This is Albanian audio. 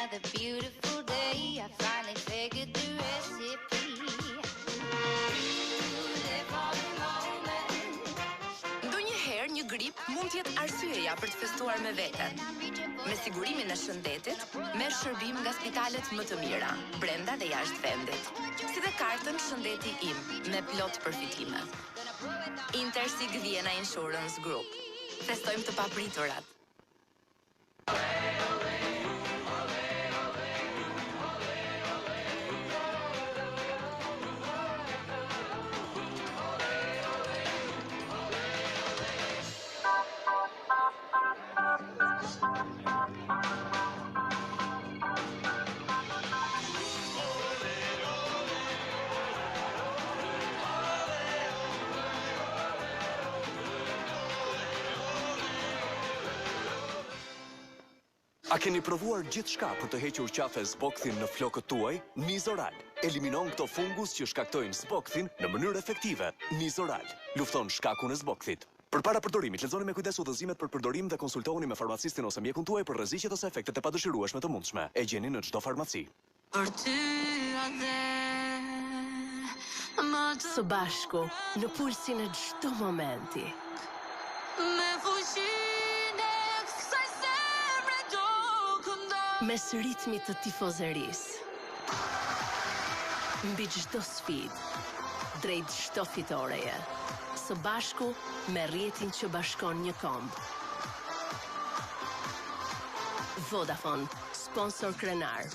another beautiful day. I finally figured the recipe. Ndonjëherë një grip mund të jetë arsyeja për të festuar me veten. Me sigurimin e shëndetit, merr shërbim nga spitalet më të mira, brenda dhe jashtë vendit. Si dhe kartën Shëndeti im, me plot përfitime. Intersig Vienna Insurance Group. Festojmë të papriturat. A keni provuar gjithçka për të hequr qafe zbokthin në flokët tuaj? Nizoral eliminon këto fungus që shkaktojnë zbokthin në mënyrë efektive. Nizoral lufton shkakun e zbokthit. Përpara përdorimit, lexoni me kujdes udhëzimet për përdorim dhe konsultohuni me farmacistin ose mjekun tuaj për rreziqet ose efektet e padëshirueshme të mundshme. E gjeni në çdo farmaci. Së bashku, në pulsin e çdo momenti. Mes ritmit të tifozerisë. Mbi çdo sfidë, drejt çdo fitoreje. Së bashku me rrjetin që bashkon një komb. Vodafone, sponsor krenar.